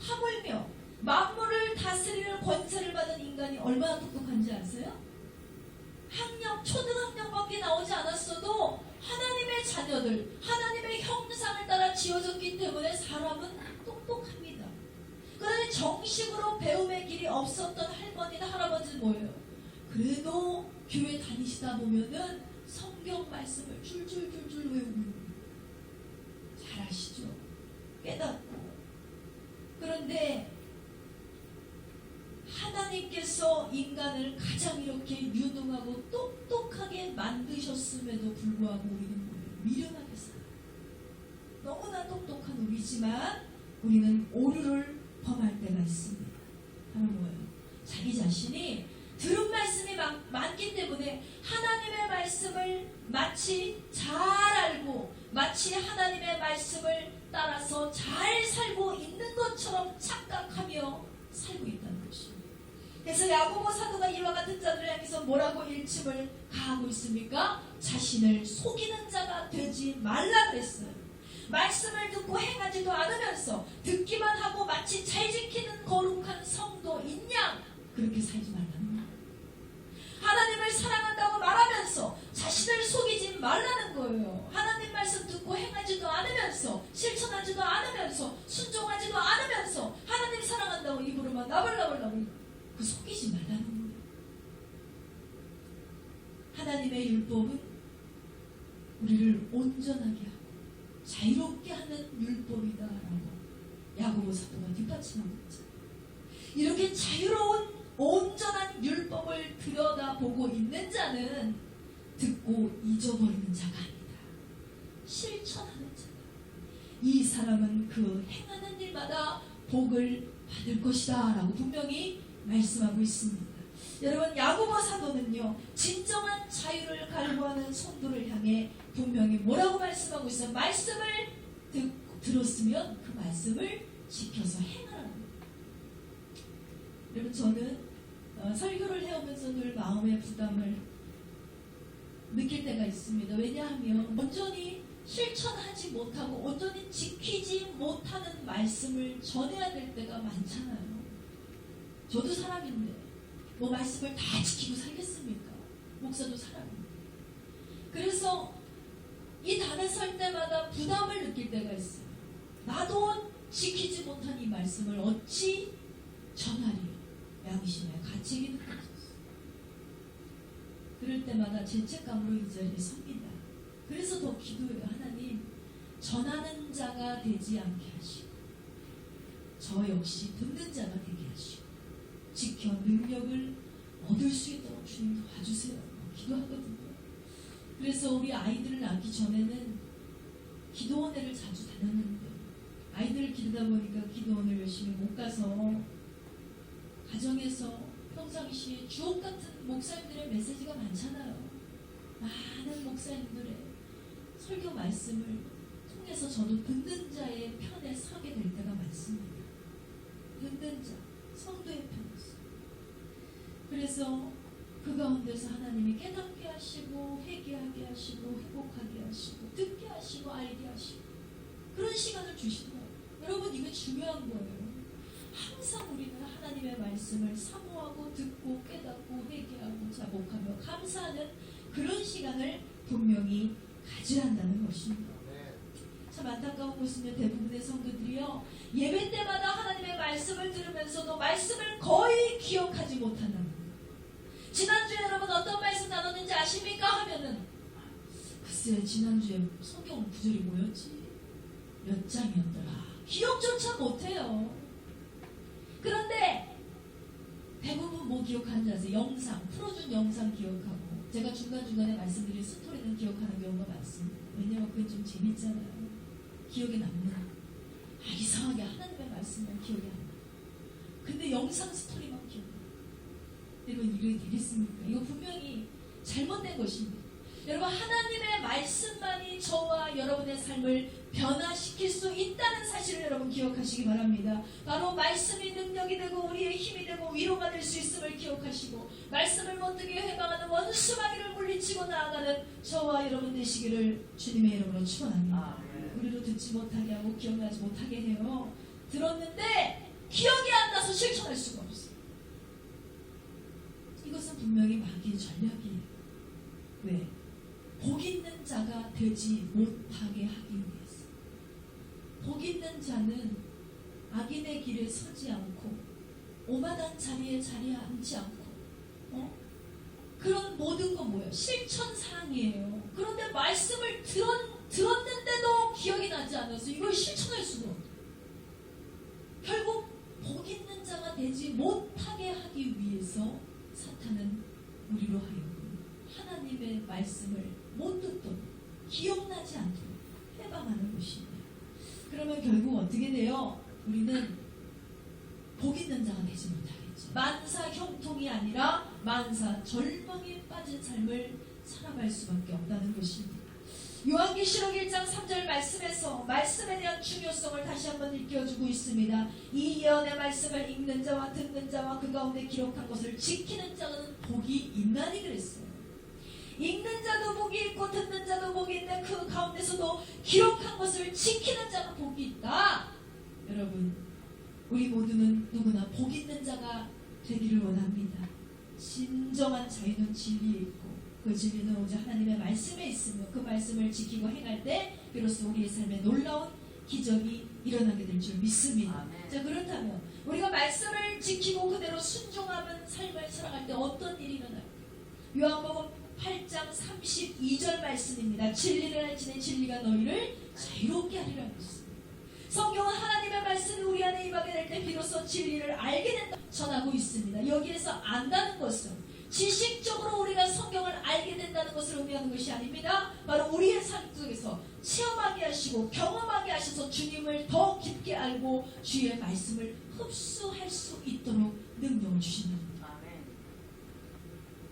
하물며 만물을 다스리는 권세를 받은 인간이 얼마나 똑똑한지 아세요? 초등학력밖에 나오지 않았어도 하나님의 자녀들, 하나님의 형상을 따라 지어졌기 때문에 사람은 똑똑합니다. 그런데 정식으로 배움의 길이 없었던 할머니나 할아버지는 뭐예요? 그래도 교회 다니시다 보면은 성경 말씀을 줄줄줄줄 외우고 있는 거예요. 잘 아시죠? 깨닫고. 그런데 하나님께서 인간을 가장 이렇게 유능하고 똑똑하게 만드셨음에도 불구하고 우리는 뭐예요? 미련하게 살아요. 너무나 똑똑한 우리지만 우리는 오류를 범할 때가 있습니다. 바로 뭐예요? 자기 자신이 들은 말씀이 많기 때문에 하나님의 말씀을 마치 잘 알고 마치 하나님의 말씀을 따라서 잘 살고 있는 것처럼 착각하며 살고 있다는 것입니다. 그래서 야고보 사도가 이와 같은 자들을 향해서 뭐라고 일침을 가하고 있습니까? 자신을 속이는 자가 되지 말라 그랬어요. 말씀을 듣고 행하지도 않으면서 듣기만 하고 마치 잘 지키는 거룩한 성도인 양 그렇게 살지 말라는 거예요. 하나님을 사랑한다고 말하면서 자신을 속이지 말라는 거예요. 하나님 말씀 듣고 행하지도 않으면서 실천하지도 않으면서 순종하지도 않으면서 하나님 사랑한다고 입으로만 나불나불나불 그 속이지 말라는 거예요. 하나님의 율법은 우리를 온전하게 하고 자유롭게 하는 율법이다라고 야고보 사도가 뒷받침하고 있죠. 이렇게 자유로운 온전한 율법을 들여다보고 있는 자는 듣고 잊어버리는 자가 아니다. 실천하는 자다. 이 사람은 그 행하는 일마다 복을 받을 것이다 라고 분명히 말씀하고 있습니다. 여러분, 야고보 사도는요, 진정한 자유를 갈구하는 성도를 향해 분명히 뭐라고 말씀하고 있어요? 말씀을 들었으면 그 말씀을 지켜서 행하라는 거예요. 여러분, 저는 설교를 해오면서 늘 마음의 부담을 느낄 때가 있습니다. 왜냐하면 온전히 실천하지 못하고 온전히 지키지 못하는 말씀을 전해야 될 때가 많잖아요. 저도 사람인데 뭐 말씀을 다 지키고 살겠습니까? 목사도 사람입니다. 그래서 이 단에 설 때마다 부담을 느낄 때가 있어요. 나도 지키지 못한 이 말씀을 어찌 전하리요? 양심의 가책이 느껴졌어요. 그럴 때마다 죄책감으로 이 자리에 섭니다. 그래서 더 기도해요. 하나님, 전하는 자가 되지 않게 하시고 저 역시 듣는 자가 되게 하시고 지켜 능력을 얻을 수 있도록 주님 도와주세요. 기도하거든요. 그래서 우리 아이들을 낳기 전에는 기도원회를 자주 다녔는데 아이들을 기르다 보니까 기도원을 열심히 못 가서 가정에서 평상시에 주옥 같은 목사님들의 메시지가 많잖아요. 많은 목사님들의 설교 말씀을 통해서 저도 듣는 자의 편에 서게 될 때가 많습니다. 듣는 자, 성도의 편에서. 그래서 그 가운데서 하나님이 깨닫게 하시고 회개하게 하시고 회복하게 하시고 듣게 하시고 알게 하시고 그런 시간을 주시는 거예요. 여러분, 이거 중요한 거예요. 항상 우리는 하나님의 말씀을 사모하고 듣고 깨닫고 회개하고 자복하며 감사하는 그런 시간을 분명히 가지란다는 것입니다. 참 안타까운 것은요, 대부분의 성도들이요, 예배 때마다 하나님의 말씀을 들으면서도 말씀을 거의 기억하지 못한다는 거예요. 지난주에 여러분 어떤 말씀 나눴는지 아십니까? 하면은 글쎄 지난주에 성경 구절이 뭐였지? 몇 장이었더라? 기억조차 못해요. 그런데 대부분 뭐 기억하는지 아세요? 영상, 풀어준 영상 기억하고 제가 중간중간에 말씀드린 스토리는 기억하는 경우가 많습니다. 왜냐하면 그게 좀 재밌잖아요. 기억에 남는. 이상하게 하나님의 말씀만 기억이 안 나. 근데 영상 스토리만 기억나. 여러분, 이랬습니까? 이거 분명히 잘못된 것입니다. 여러분, 하나님의 말씀만이 저와 여러분의 삶을 변화시킬 수 있다는 사실을 여러분 기억하시기 바랍니다. 바로 말씀이 능력이 되고 우리의 힘이 되고 위로가 될 수 있음을 기억하시고 말씀을 못되게 해방하는 원수마귀를 물리치고 나아가는 저와 여러분 되시기를 주님의 이름으로 축원합니다. 우리도 듣지 못하게 하고 기억나지 못하게 해요. 들었는데 기억이 안 나서 실천할 수가 없어요. 이것은 분명히 마귀의 전략이에요. 왜? 복 있는 자가 되지 못하게 하기 위해서. 복 있는 자는 악인의 길에 서지 않고 오만한 자리에 자리에 앉지 않고 그런 모든 건 뭐예요? 실천사항이에요. 그런데 말씀을 들었는데도 기억이 나지 않아서 이걸 실천할 수가 없어요. 결국 복 있는 자가 되지 못하게 하기 위해서 사탄은 우리로 하여금 하나님의 말씀을 못 듣도록 기억나지 않도록 해방하는 것입니다. 그러면 결국 어떻게 돼요? 우리는 복 있는 자가 되지 못하겠죠. 만사 형통이 아니라 만사 절망에 빠진 삶을 살아갈 수밖에 없다는 것입니다. 요한계시록 1장 3절 말씀에서 말씀에 대한 중요성을 다시 한번 일깨워주고 있습니다. 이 예언의 말씀을 읽는 자와 듣는 자와 그 가운데 기록한 것을 지키는 자는 복이 있나니 그랬어요. 읽는 자도 복이 있고 듣는 자도 복이 있는데 그 가운데서도 기록한 것을 지키는 자가 복이 있다. 여러분, 우리 모두는 누구나 복 있는 자가 되기를 원합니다. 진정한 자유는 진리에 있고 그 진리는 오직 하나님의 말씀에 있으며 그 말씀을 지키고 행할 때 비로소 우리의 삶에 놀라운 기적이 일어나게 될 줄 믿습니다. 자, 그렇다면 우리가 말씀을 지키고 그대로 순종하는 삶을 살아갈 때 어떤 일이 일어날까? 요한복음 8장 32절 말씀입니다. 진리를 알지니 진리가 너희를 자유롭게 하리라고 했습니다. 성경은 하나님의 말씀이 우리 안에 임하게 될 때 비로소 진리를 알게 된다 전하고 있습니다. 여기에서 안다는 것은 지식적으로 우리가 성경을 알게 된다는 것을 의미하는 것이 아닙니다. 바로 우리의 삶 속에서 체험하게 하시고 경험하게 하셔서 주님을 더 깊게 알고 주의 말씀을 흡수할 수 있도록 능력을 주신다.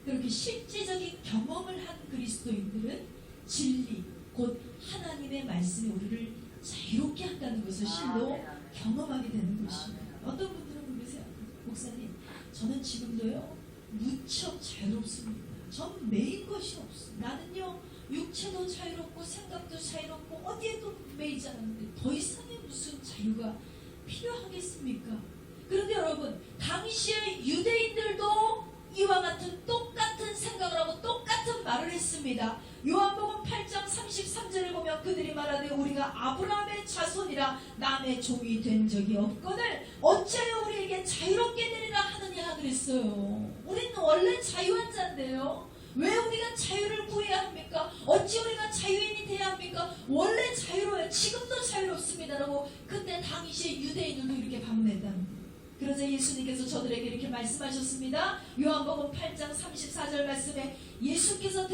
그렇게 실제적인 경험을 한 그리스도인들은 진리, 곧 하나님의 말씀이 우리를 자유롭게 한다는 것을 실로 경험하게 되는 것입니다. 어떤 분들은 그러세요. 목사님, 저는 지금도요 무척 자유롭습니다. 전 매인 것이 없어요. 나는요 육체도 자유롭고 생각도 자유롭고 어디에도 매이지 않았는데 더 이상의 무슨 자유가 필요하겠습니까? 그런데 여러분, 당시의 유대인들도 이와 같은 똑같은 생각을 하고 똑같은 말을 했습니다. 요한복음 8장 33절을 보면 그들이 말하되 우리가 아브라함의 자손이라 남의 종이 된 적이 없거늘 어찌하여 우리에게 자유롭게 되리라 하느냐 그랬어요. 우리는 원래 자유한 자인데요. 왜 우리가 자유를 구해야 합니까? 어찌 우리가 자유인이 돼야 합니까? 원래 자유로워요. 지금도 자유롭습니다라고 그때 당시에 유대인들도 이렇게 반문했답니다. 그러자 예수님께서 저들에게 이렇게 말씀하셨습니다. 요한복음 8장 34절 말씀에 예수께서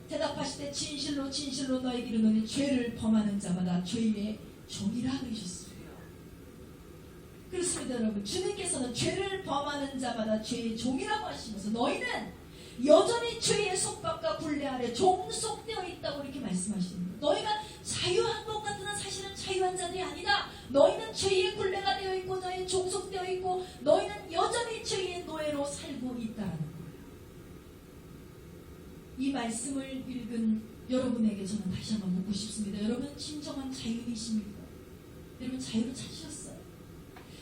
대답하시되 진실로 진실로 너희에게 이르노니 죄를 범하는 자마다 죄의 종이라 그러셨어요. 그렇습니다, 여러분. 주님께서는 죄를 범하는 자마다 죄의 종이라고 하시면서 너희는 여전히 죄의 속박과 굴레 아래 종속되어 있다고 이렇게 말씀하십니다. 너희가 자유한 것 같으나 사실은 자유한 자들이 아니다. 너희는 죄의 굴레가 되어 있고 너희는 종속되어 있고 너희는 여전히 죄의 노예로 살고 있다는 거예요. 이 말씀을 읽은 여러분에게 저는 다시 한번 묻고 싶습니다. 여러분 진정한 자유이십니까? 여러분 자유를 찾으셨어요?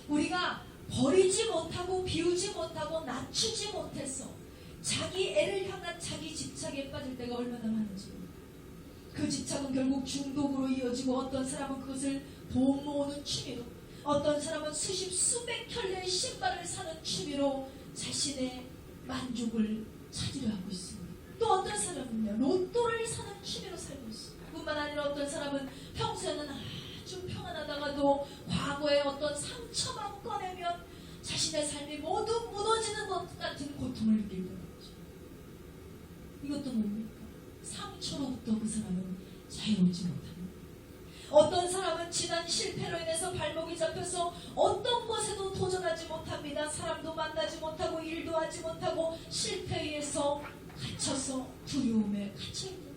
우리가 버리지 못하고 비우지 못하고 낮추지 못해서 자기 애를 향한 자기 집착에 빠질 때가 얼마나 많은지, 그 집착은 결국 중독으로 이어지고 어떤 사람은 그것을 돈 모으는 취미로, 어떤 사람은 수백 켤레의 신발을 사는 취미로 자신의 만족을 찾으려 하고 있습니다. 또 어떤 사람은요 로또를 사는 취미로 살고 있습니다. 뿐만 아니라 어떤 사람은 평소에는 아주 평안하다가도 과거의 어떤 상처만 꺼내면 자신의 삶이 모두 무너지는 것 같은 고통을 느낄 때가 있죠. 이것도 뭡니까? 상처로부터 그 사람은 자유롭지 못합니다. 어떤 사람은 지난 실패로 인해서 발목이 잡혀서 어떤 곳에도 도전하지 못합니다. 사람도 만나지 못하고 일도 하지 못하고 실패에 의해서 갇혀서 두려움에 갇혀있는 거예요.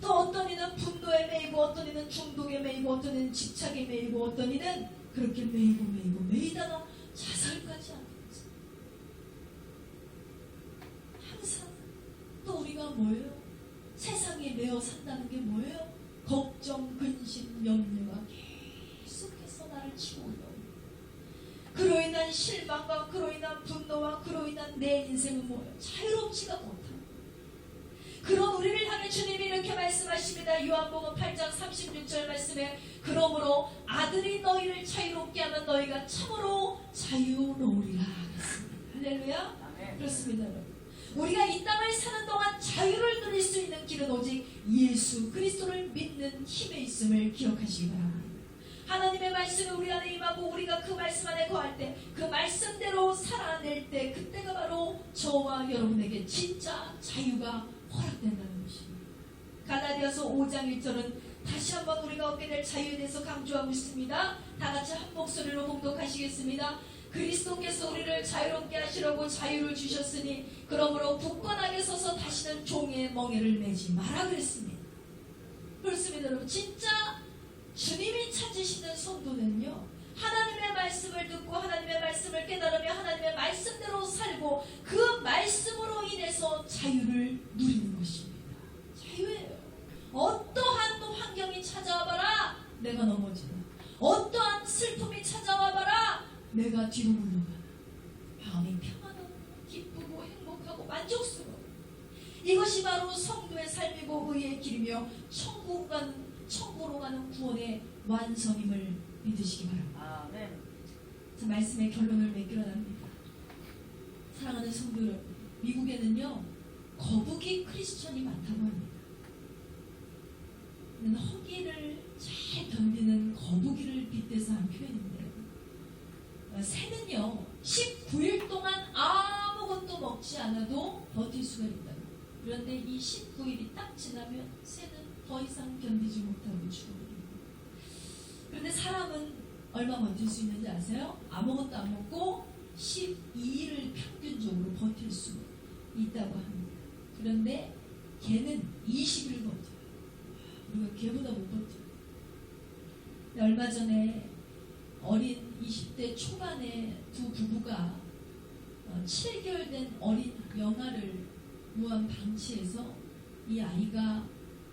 또 어떤 이는 분노에 매이고 어떤 이는 중독에 매이고 어떤 이는 집착에 매이고 어떤 이는 그렇게 매이다가 자살까지 하는 거죠. 항상 또 우리가 뭐예요? 세상에 매어 산다는 게 뭐예요? 걱정, 근심, 염려가 계속해서 나를 치고 올라옵니다. 그로 인한 실망과 그로 인한 분노와 그로 인한 내 인생은 뭐예요? 자유롭지가 못합니다. 그런 우리를 향해 주님이 이렇게 말씀하십니다. 요한복음 8장 36절 말씀에 그러므로 아들이 너희를 자유롭게 하면 너희가 참으로 자유로우리라 하겠습니다. 할렐루야. 네. 그렇습니다, 여러분. 우리가 이 땅을 사는 동안 자유를 누릴 수 있는 길은 오직 예수 그리스도를 믿는 힘에 있음을 기억하시기 바랍니다. 하나님의 말씀이 우리 안에 임하고 우리가 그 말씀 안에 거할 때 그 말씀대로 살아낼 때 그때가 바로 저와 여러분에게 진짜 자유가 허락된다는 것입니다. 갈라디아서 5장 1절은 다시 한번 우리가 얻게 될 자유에 대해서 강조하고 있습니다. 다 같이 한 목소리로 봉독하시겠습니다. 그리스도께서 우리를 자유롭게 하시려고 자유를 주셨으니 그러므로 굳건하게 서서 다시는 종의 멍에를 매지 마라 그랬습니다. 그렇습니다, 여러분. 진짜 주님이 찾으시는 성도는요, 하나님의 말씀을 듣고 하나님의 말씀을 깨달으며 하나님의 말씀대로 살고 그 말씀으로 인해서 자유를 누리는 것입니다. 자유예요. 어떠한 환경이 찾아와봐라 내가 넘어지나, 어떠한 슬픔이 찾아와봐라 내가 뒤로 물러가나, 마음이 평안하고 기쁘고 행복하고 만족스러워. 이것이 바로 성도의 삶이고 의의 길이며 천국으로 가는 구원의 완성임을 믿으시기 바랍니다. 아멘. 자, 말씀의 결론을 맺기로 합니다. 사랑하는 성도 여러분, 미국에는요 거북이 크리스천이 많다고 합니다. 허기를 잘 견디는 거북이를 빗대서 한 표현인데요, 새는요 19일 동안 아무것도 먹지 않아도 버틸 수가 있다. 그런데 이 19일이 딱 지나면 새는 더 이상 견디지 못하고 죽어버립니다. 그런데 사람은 얼마 버틸 수 있는지 아세요? 아무것도 안 먹고 12일을 평균적으로 버틸 수 있다고 합니다. 그런데 개는 20일 버텨요. 우리가 개보다 못 버텨요. 얼마 전에 어린 20대 초반의 두 부부가 7개월 된 어린 영아를 무한 방치해서 이 아이가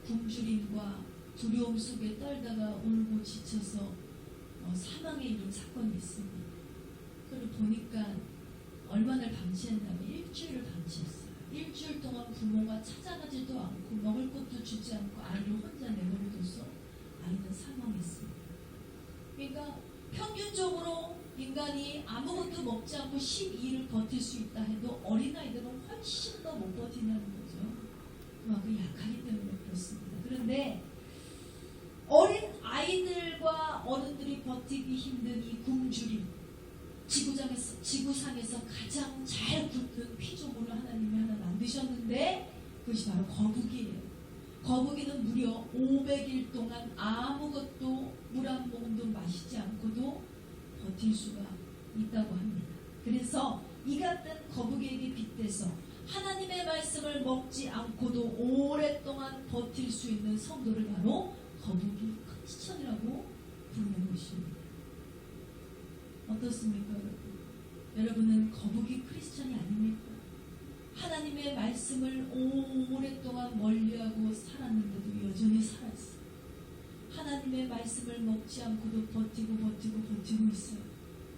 굶주림과 두려움 속에 떨다가 울고 지쳐서 사망에 이른 사건이 있습니다. 그걸 보니까 얼마나 방치했냐면 일주일을 방치했어요. 일주일 동안 부모가 찾아가지도 않고 먹을 것도 주지 않고 아이를 혼자 내버려둬서 아이는 사망했습니다. 그러니까 평균적으로 인간이 아무것도 먹지 않고 12일을 버틸 수 있다 해도 어린아이들은 훨씬 더 못 버티냐는 가운데 어린 아이들과 어른들이 버티기 힘든 이 굶주림, 지구상에서 가장 잘 굶는 피조물을 하나님이 하나 만드셨는데 그것이 바로 거북이에요. 거북이는 무려 500일 동안 아무것도 물 한 모금도 마시지 않고도 버틸 수가 있다고 합니다. 그래서 이 같은 거북이에게 빗대서 하나님의 말씀을 먹지 않고도 오랫동안 버틸 수 있는 성도를 바로 거북이 크리스천이라고 부르는 것입니다. 어떻습니까, 여러분? 여러분은 거북이 크리스천이 아닙니까? 하나님의 말씀을 오랫동안 멀리하고 살았는데도 여전히 살았어요. 하나님의 말씀을 먹지 않고도 버티고 있어요.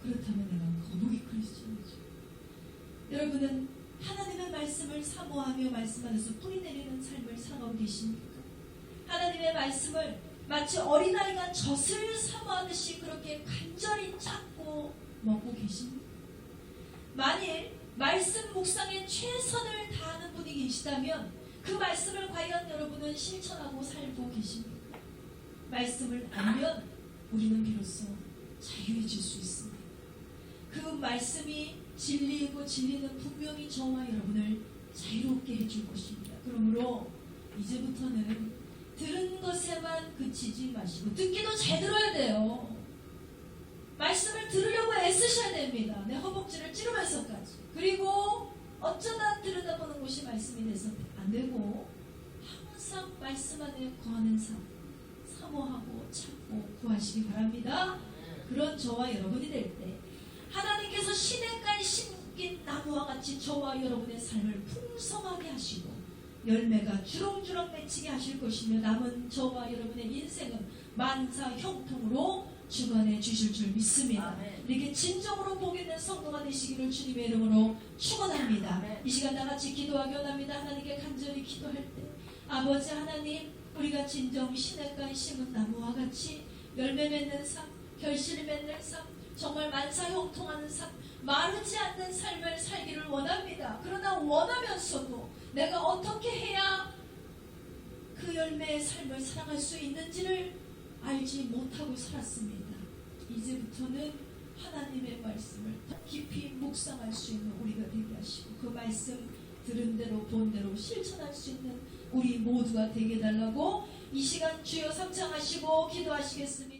그렇다면 내가 거북이 크리스천이죠. 여러분은 하나님의 말씀을 사모하며 말씀 안에서 뿌리 내리는 삶을 살아가고 계십니까? 하나님의 말씀을 마치 어린아이가 젖을 사모하듯이 그렇게 간절히 찾고 먹고 계십니까? 만일 말씀 묵상에 최선을 다하는 분이 계시다면 그 말씀을 과연 여러분은 실천하고 살고 계십니까? 말씀을 알면 우리는 비로소 자유해질 수 있습니다. 그 말씀이 진리이고 진리는 분명히 저와 여러분을 자유롭게 해줄 것입니다. 그러므로 이제부터는 들은 것에만 그치지 마시고 듣기도 잘 들어야 돼요. 말씀을 들으려고 애쓰셔야 됩니다. 내 허벅지를 찌르면서까지. 그리고 어쩌다 들여다보는 것이 말씀이 돼서 안 되고 항상 말씀 안에 거하는 삶 사모하고 찾고 구하시기 바랍니다. 그런 저와 여러분이 될 때 하나님께서 시냇가에 심긴 나무와 같이 저와 여러분의 삶을 풍성하게 하시고 열매가 주렁주렁 맺히게 하실 것이며 남은 저와 여러분의 인생은 만사 형통으로 주관해 주실 줄 믿습니다. 아멘. 이렇게 진정으로 복 있는 성도가 되시기를 주님의 이름으로 축원합니다. 아멘. 이 시간 다같이 기도하기 원합니다. 하나님께 간절히 기도할 때 아버지 하나님, 우리가 진정 시냇가에 심은 나무와 같이 열매 맺는 삶, 결실을 맺는 삶, 정말 만사 형통하는 삶, 마르지 않는 삶을 살기를 원합니다. 그러나 원하면서도 내가 어떻게 해야 그 열매의 삶을 살아갈 수 있는지를 알지 못하고 살았습니다. 이제부터는 하나님의 말씀을 더 깊이 묵상할 수 있는 우리가 되게 하시고 그 말씀 들은 대로 본 대로 실천할 수 있는 우리 모두가 되게 해달라고 이 시간 주여 삼창하시고 기도하시겠습니다.